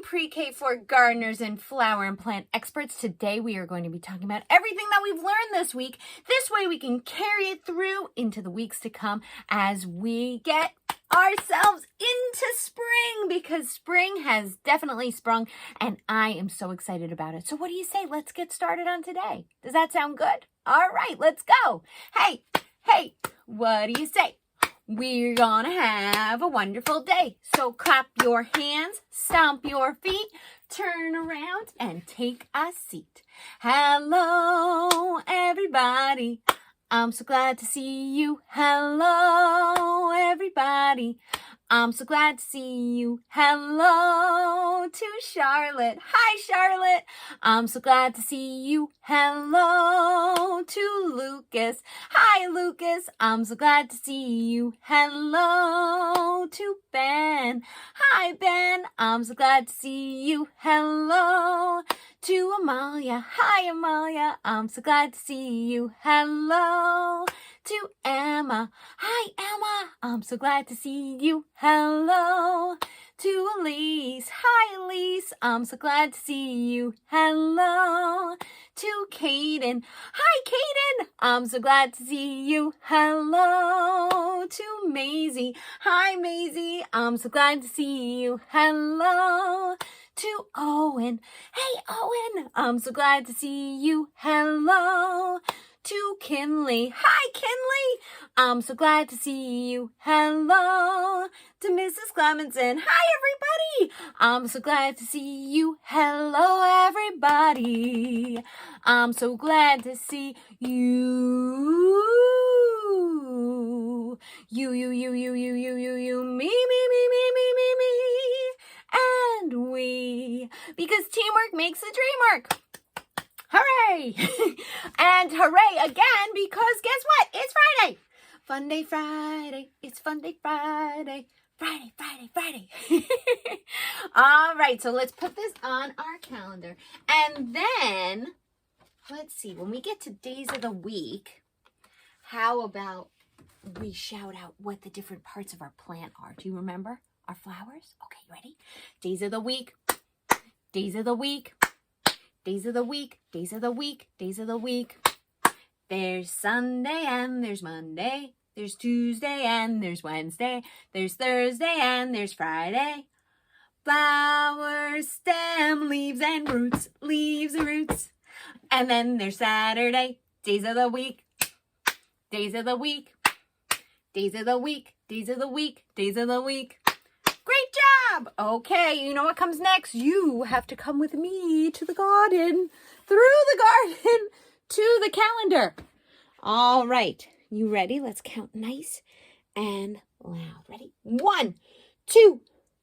pre-K for gardeners and flower and plant experts. Today we are going to be talking about everything that we've learned this week. This way we can carry it through into the weeks to come as we get ourselves into spring, because spring has definitely sprung and I am so excited about it. So what do you say? Let's get started on today. Does that sound good? All right, let's go. Hey, what do you say? We're gonna have a wonderful day. So clap your hands, stomp your feet, turn around and take a seat. Hello, everybody. I'm so glad to see you. Hello, everybody. I'm so glad to see you. Hello to Charlotte. Hi, Charlotte. I'm so glad to see you. Hello to Lucas. Hi, Lucas. I'm so glad to see you. Hello to Ben. Hi, Ben. I'm so glad to see you. Hello to Amalia. Hi, Amalia. I'm so glad to see you. Hello to Emma. Hi, Emma. I'm so glad to see you. Hello to Elise. Hi, Elise. I'm so glad to see you. Hello to Kaden. Hi, Kaden. I'm so glad to see you. Hello to Maisie. Hi, Maisie. I'm so glad to see you. Hello to Owen. Hey, Owen. I'm so glad to see you. Hello to Kinley. Hi, Kinley. I'm so glad to see you. Hello to Mrs. Clemenson. Hi, everybody. I'm so glad to see you. Hello, everybody. I'm so glad to see you. You, me, and we. Because teamwork makes the dream work. Hooray! And hooray again, because guess what? It's Friday. Fun day Friday. It's fun day Friday. Friday. All right, so let's put this on our calendar. And then, let's see, when we get to days of the week, how about we shout out what the different parts of our plant are? Do you remember our flowers? Okay, you ready? Days of the week. Days of the week. Days of the week, days of the week, days of the week. There's Sunday and there's Monday. There's Tuesday and there's Wednesday. There's Thursday and there's Friday. Flowers, stem, leaves and roots. Leaves and roots. And then there's Saturday. Days of the week. Days of the week. Days of the week. Days of the week. Days of the week. Great job! Okay, you know what comes next? You have to come with me to the garden, through the garden, to the calendar. All right, you ready? Let's count nice and loud. Ready? 1, 2,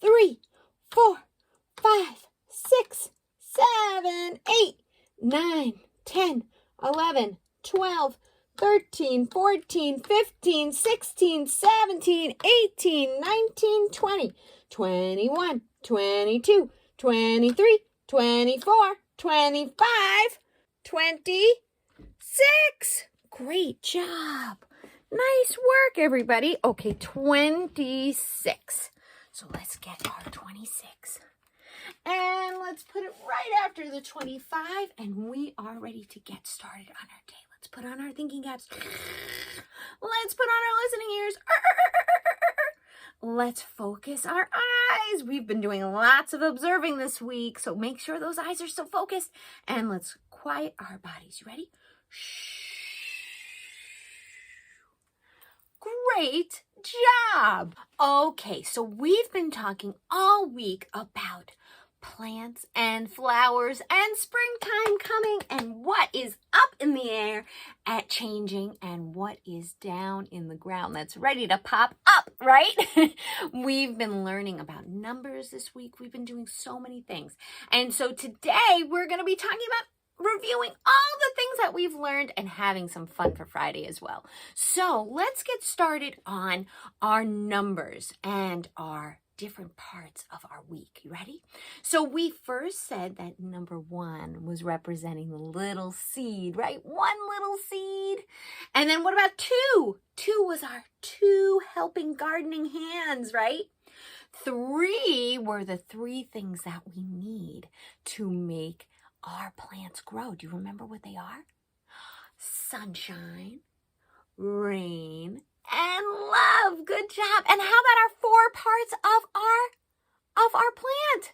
3, 4, 5, 6, 7, 8, 9, 10, 11, 12, 13, 14, 15, 16, 17, 18, 19, 20, 21, 22, 23, 24, 25, 26. Great job. Nice work, everybody. Okay, 26. So let's get our 26. And let's put it right after the 25, and we are ready to get started on our day. Let's put on our thinking caps. Let's put on our listening ears. Let's focus our eyes. We've been doing lots of observing this week, so make sure those eyes are still focused. And let's quiet our bodies. You ready? Great job. Okay, so we've been talking all week about plants and flowers and springtime coming and what is up in the air at changing and what is down in the ground that's ready to pop up, right? We've been learning about numbers this week. We've been doing so many things. And so today we're going to be talking about reviewing all the things that we've learned and having some fun for Friday as well. So let's get started on our numbers and our different parts of our week. You ready? So we first said that number 1 was representing the little seed, right? One little seed. And then what about 2? 2 was our 2 helping gardening hands, right? 3 were the 3 things that we need to make our plants grow. Do you remember what they are? Sunshine, rain, and love. Good job. And how about our 4 parts of our plant?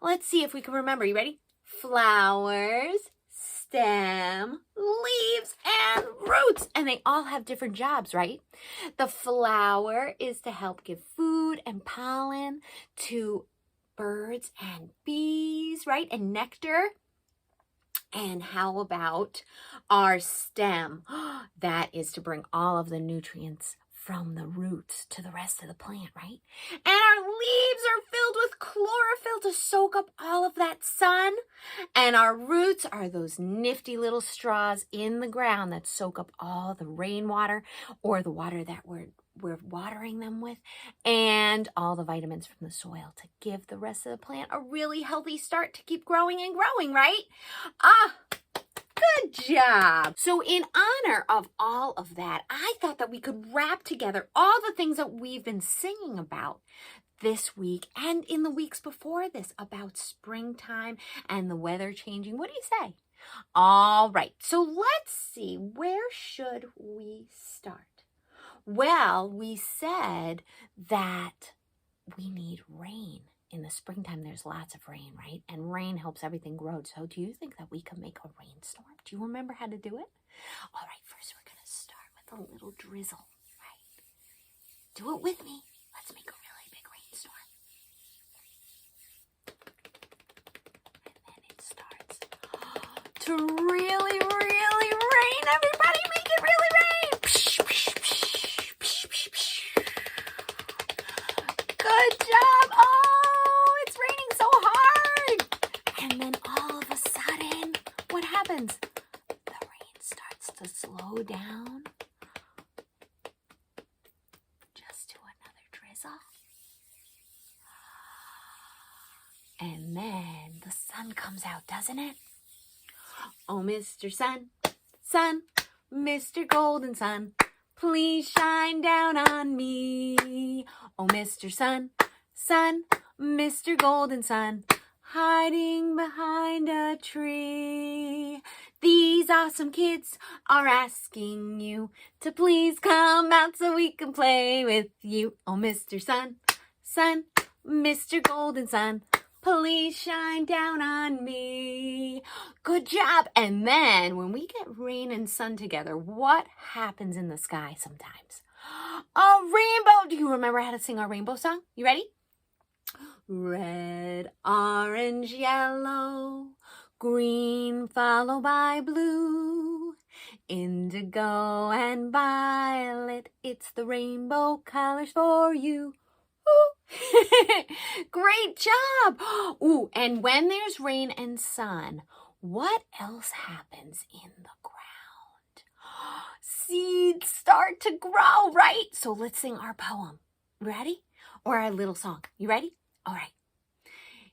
Let's see if we can remember. You ready? Flowers, stem, leaves, and roots. And they all have different jobs, right? The flower is to help give food and pollen to birds and bees, right? And nectar. And how about our stem? That is to bring all of the nutrients from the roots to the rest of the plant, right? And our leaves are filled with chlorophyll to soak up all of that sun. And our roots are those nifty little straws in the ground that soak up all the rainwater or the water that we're watering them with, and all the vitamins from the soil to give the rest of the plant a really healthy start to keep growing and growing, right? Good job. So in honor of all of that, I thought that we could wrap together all the things that we've been singing about this week and in the weeks before this about springtime and the weather changing. What do you say? All right. So let's see. Where should we start? Well, we said that we need rain. In the springtime, there's lots of rain, right? And rain helps everything grow. So do you think that we can make a rainstorm? Do you remember how to do it? All right, first we're going to start with a little drizzle, right? Do it with me. Let's make a really big rainstorm. And then it starts to really, really rain. Everybody make it really rain. Good job. Oh, it's raining so hard. And then all of a sudden, what happens? The rain starts to slow down just to another drizzle. And then the sun comes out, doesn't it? Oh, Mr. Sun, Sun, Mr. Golden Sun, please shine down on me. Oh, Mr. Sun, Sun, Mr. Golden Sun, hiding behind a tree. These awesome kids are asking you to please come out so we can play with you. Oh, Mr. Sun, Sun, Mr. Golden Sun, please shine down on me. Good job. And then when we get rain and sun together, what happens in the sky sometimes? A rainbow. Do you remember how to sing our rainbow song? You ready? Red, orange, yellow, green followed by blue, indigo and violet. It's the rainbow colors for you. Great job. Ooh, and when there's rain and sun, what else happens in the ground? Seeds start to grow, right? So let's sing our poem. Ready? Or our little song. You ready? All right.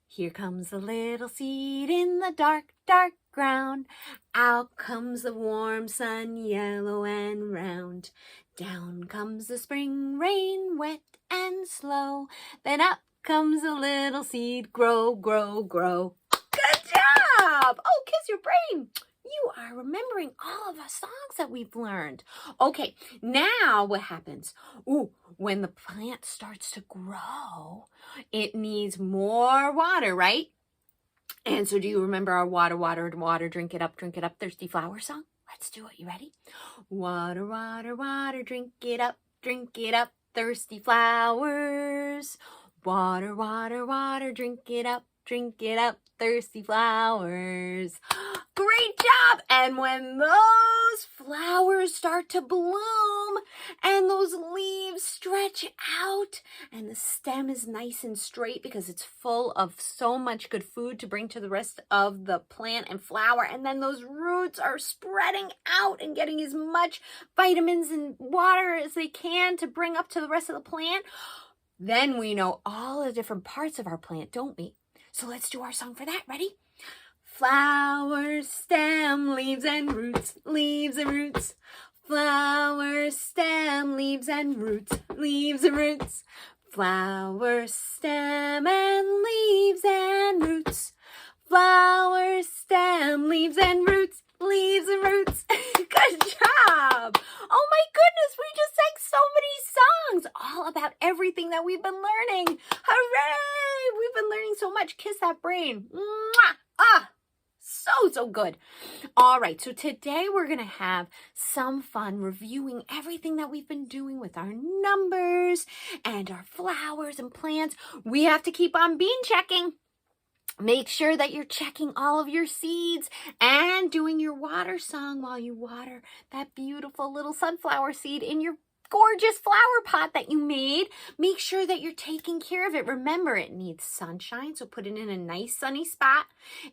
Here comes the little seed in the dark, dark ground. Out comes the warm sun, yellow and round. Down comes the spring rain, wet and slow. Then up comes the little seed, grow, grow, grow. Good job! Oh, kiss your brain. You are remembering all of the songs that we've learned. Okay, now what happens? Ooh, when the plant starts to grow, it needs more water, right? And so do you remember our water, water, water, drink it up, thirsty flower song? Let's do it. You ready? Water, water, water, drink it up, thirsty flowers. Water, water, water, drink it up, thirsty flowers. Great job! And when those flowers start to bloom and those leaves stretch out and the stem is nice and straight because it's full of so much good food to bring to the rest of the plant and flower, and then those roots are spreading out and getting as much vitamins and water as they can to bring up to the rest of the plant, then we know all the different parts of our plant, don't we? So let's do our song for that. Ready? Flowers, stem, leaves and roots, leaves and roots. Flowers, stem, leaves and roots, leaves and roots. Flower, stem, and leaves and roots. Flower, stem, leaves and roots. Leaves and roots. Good job. Oh my goodness, we just sang so many songs all about everything that we've been learning. Hooray! We've been learning so much. Kiss that brain. Mwah! Ah, so good. All right, so today we're going to have some fun reviewing everything that we've been doing with our numbers and our flowers and plants. We have to keep on bean checking. Make sure that you're checking all of your seeds and doing your water song while you water that beautiful little sunflower seed in your gorgeous flower pot that you made. Make sure that you're taking care of it. Remember, it needs sunshine, so put it in a nice sunny spot.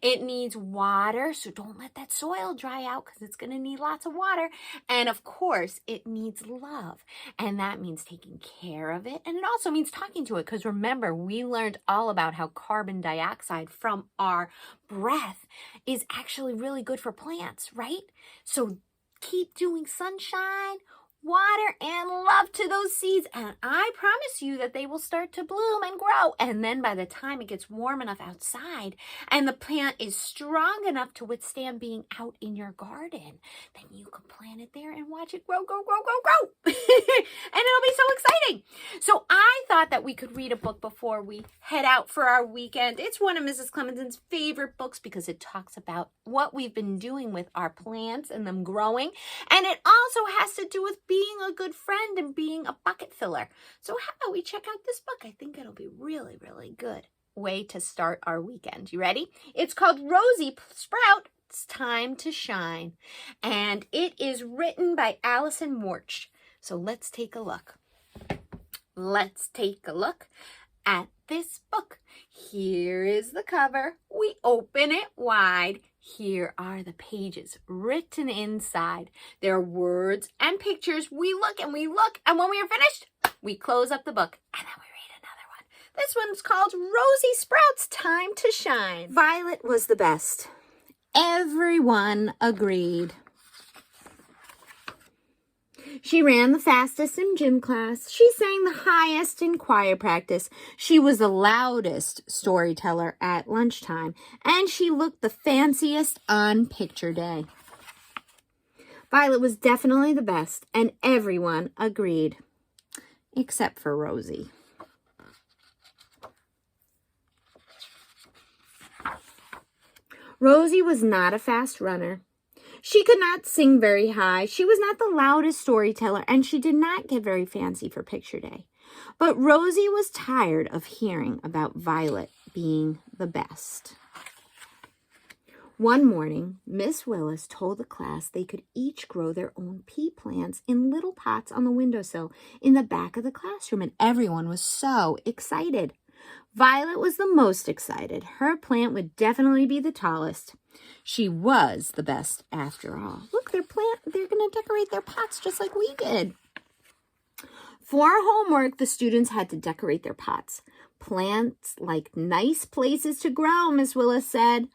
It needs water, so don't let that soil dry out because it's going to need lots of water. And of course, it needs love, and that means taking care of it. And it also means talking to it because remember, we learned all about how carbon dioxide from our breath is actually really good for plants, right? So keep doing sunshine, water, and love to those seeds, and I promise you that they will start to bloom and grow. And then by the time it gets warm enough outside and the plant is strong enough to withstand being out in your garden, then you can plant it there and watch it grow. And it'll be so exciting. So I thought that we could read a book before we head out for our weekend. It's one of Mrs. Clemenson's favorite books because it talks about what we've been doing with our plants and them growing, and it also has to do with being a good friend and being a bucket filler. So how about we check out this book? I think it'll be really good way to start our weekend. You ready? It's called Rosie Sprout's Time to Shine, and it is written by Allison Morch. So let's take a look. Let's take a look at this book. Here is the cover. We open it wide. Here are the pages written inside. There are words and pictures. We look, and when we are finished, we close up the book, and then we read another one. This one's called Rosie Sprout's Time to Shine. Violet was the best. Everyone agreed. She ran the fastest in gym class. She sang the highest in choir practice. She was the loudest storyteller at lunchtime. And she looked the fanciest on picture day. Violet was definitely the best, and everyone agreed. Except for Rosie. Rosie was not a fast runner. She could not sing very high. She was not the loudest storyteller, and she did not get very fancy for picture day. But Rosie was tired of hearing about Violet being the best. One morning, Miss Willis told the class they could each grow their own pea plants in little pots on the windowsill in the back of the classroom, and everyone was so excited. Violet was the most excited. Her plant would definitely be the tallest. She was the best after all. Look, they're going to decorate their pots just like we did. For homework, the students had to decorate their pots. Plants like nice places to grow, Miss Willis said.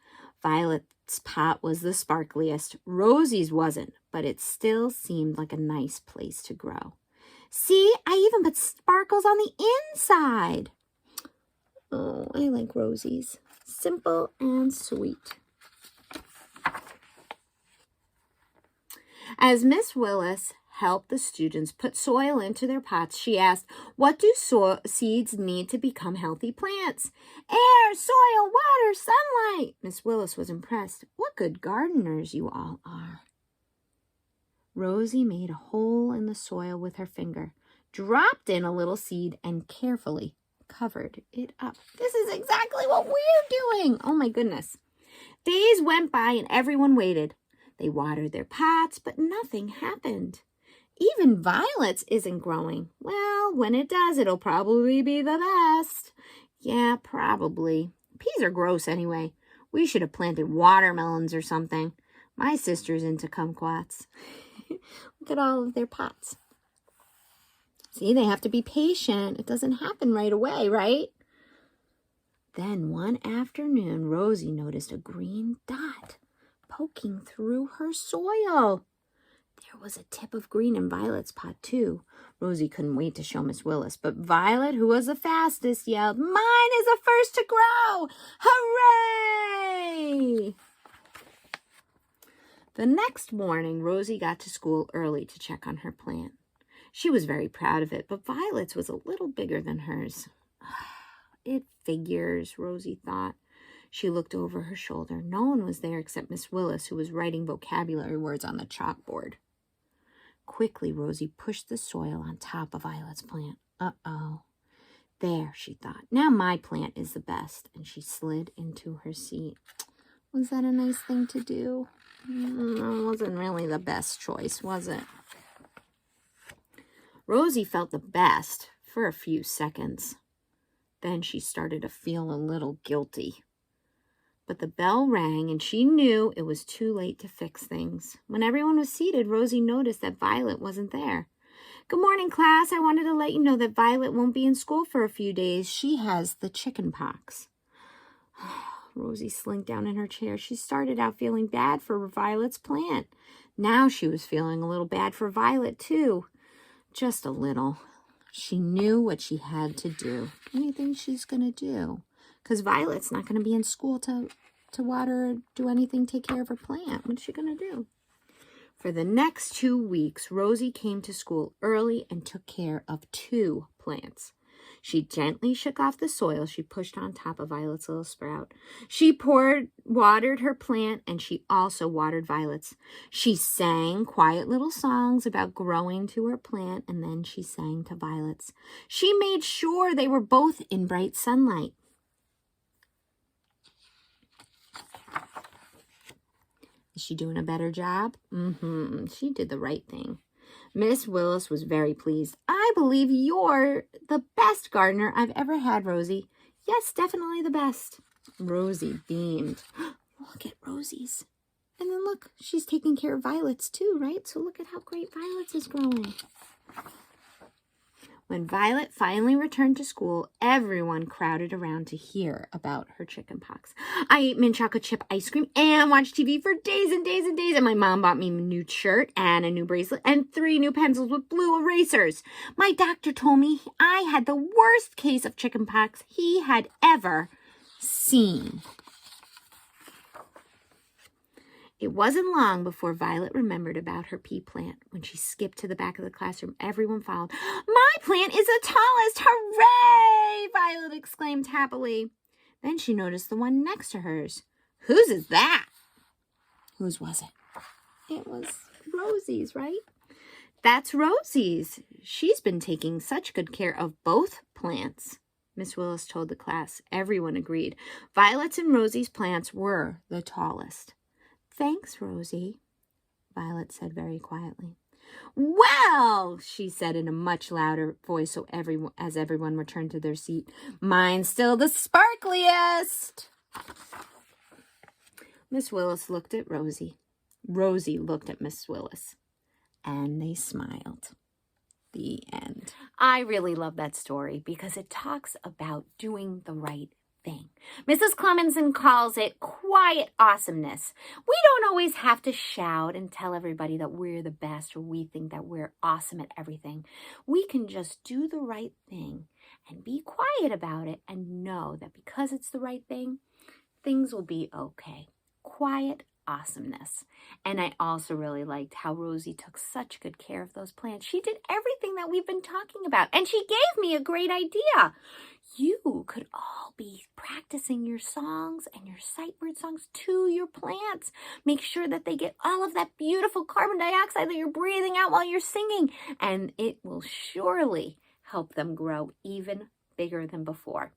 Violet's pot was the sparkliest. Rosie's wasn't, but it still seemed like a nice place to grow. See, I even put sparkles on the inside. Oh, I like Rosie's. Simple and sweet. As Miss Willis helped the students put soil into their pots, she asked, what do seeds need to become healthy plants? Air, soil, water, sunlight. Miss Willis was impressed. What good gardeners you all are. Rosie made a hole in the soil with her finger, dropped in a little seed, and carefully covered it up. This is exactly what we're doing. Oh my goodness. Days went by and everyone waited. They watered their pots, but nothing happened. Even Violet's isn't growing. Well, when it does, it'll probably be the best. Yeah, probably. Peas are gross anyway. We should have planted watermelons or something. My sister's into kumquats. Look at all of their pots. See, they have to be patient. It doesn't happen right away, right? Then one afternoon, Rosie noticed a green dot poking through her soil. There was a tip of green in Violet's pot, too. Rosie couldn't wait to show Miss Willis, but Violet, who was the fastest, yelled, "Mine is the first to grow! Hooray!" The next morning, Rosie got to school early to check on her plant. She was very proud of it, but Violet's was a little bigger than hers. It figures, Rosie thought. She looked over her shoulder. No one was there except Miss Willis, who was writing vocabulary words on the chalkboard. Quickly, Rosie pushed the soil on top of Violet's plant. Uh-oh. There, she thought. Now my plant is the best. And she slid into her seat. Was that a nice thing to do? It wasn't really the best choice, was it? Rosie felt the best for a few seconds. Then she started to feel a little guilty. But the bell rang, and she knew it was too late to fix things. When everyone was seated, Rosie noticed that Violet wasn't there. "Good morning, class. I wanted to let you know that Violet won't be in school for a few days. She has the chicken pox." Rosie slinked down in her chair. She started out feeling bad for Violet's plant. Now she was feeling a little bad for Violet, too. Just a little. She knew what she had to do. Anything she's going to do. Because Violet's not going to be in school to water or do anything, take care of her plant. What's she going to do? For the next 2 weeks, Rosie came to school early and took care of 2 plants. She gently shook off the soil she pushed on top of Violet's little sprout. She watered her plant, and she also watered Violet's. She sang quiet little songs about growing to her plant, and then she sang to Violet's. She made sure they were both in bright sunlight. Is she doing a better job? She did the right thing. Miss Willis was very pleased. "I believe you're the best gardener I've ever had, Rosie." "Yes, definitely the best." Rosie beamed. Look at Rosie's. And then look, she's taking care of Violet's too, right? So look at how great Violet's is growing. When Violet finally returned to school, everyone crowded around to hear about her chicken pox. "I ate mint chocolate chip ice cream and watched TV for days and days and days, and my mom bought me a new shirt and a new bracelet and 3 new pencils with blue erasers. My doctor told me I had the worst case of chicken pox he had ever seen." It wasn't long before Violet remembered about her pea plant. When she skipped to the back of the classroom, everyone followed. "My plant is the tallest! Hooray!" Violet exclaimed happily. Then she noticed the one next to hers. "Whose is that?" Whose was it? It was Rosie's, right? "That's Rosie's. She's been taking such good care of both plants," Miss Willis told the class. Everyone agreed. Violet's and Rosie's plants were the tallest. "Thanks, Rosie," Violet said very quietly. "Well," she said in a much louder voice so as everyone returned to their seat, "mine's still the sparkliest." Miss Willis looked at Rosie. Rosie looked at Miss Willis. And they smiled. The end. I really love that story because it talks about doing the right thing. Mrs. Clemenson calls it quiet awesomeness. We don't always have to shout and tell everybody that we're the best or we think that we're awesome at everything. We can just do the right thing and be quiet about it and know that because it's the right thing, things will be okay. Quiet awesomeness. And I also really liked how Rosie took such good care of those plants. She did everything that we've been talking about, and she gave me a great idea. You could all be practicing your songs and your sight word songs to your plants. Make sure that they get all of that beautiful carbon dioxide that you're breathing out while you're singing, and it will surely help them grow even bigger than before.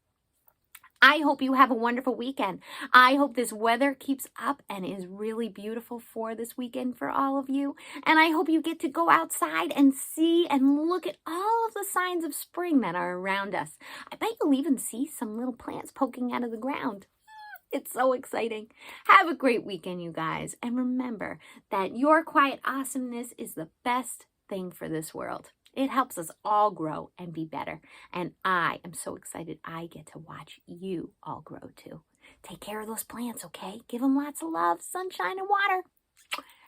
I hope you have a wonderful weekend. I hope this weather keeps up and is really beautiful for this weekend for all of you. And I hope you get to go outside and see and look at all of the signs of spring that are around us. I bet you'll even see some little plants poking out of the ground. It's so exciting. Have a great weekend, you guys. And remember that your quiet awesomeness is the best thing for this world. It helps us all grow and be better. And I am so excited I get to watch you all grow too. Take care of those plants, okay? Give them lots of love, sunshine, and water.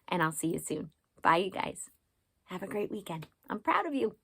And I'll see you soon. Bye, you guys. Have a great weekend. I'm proud of you.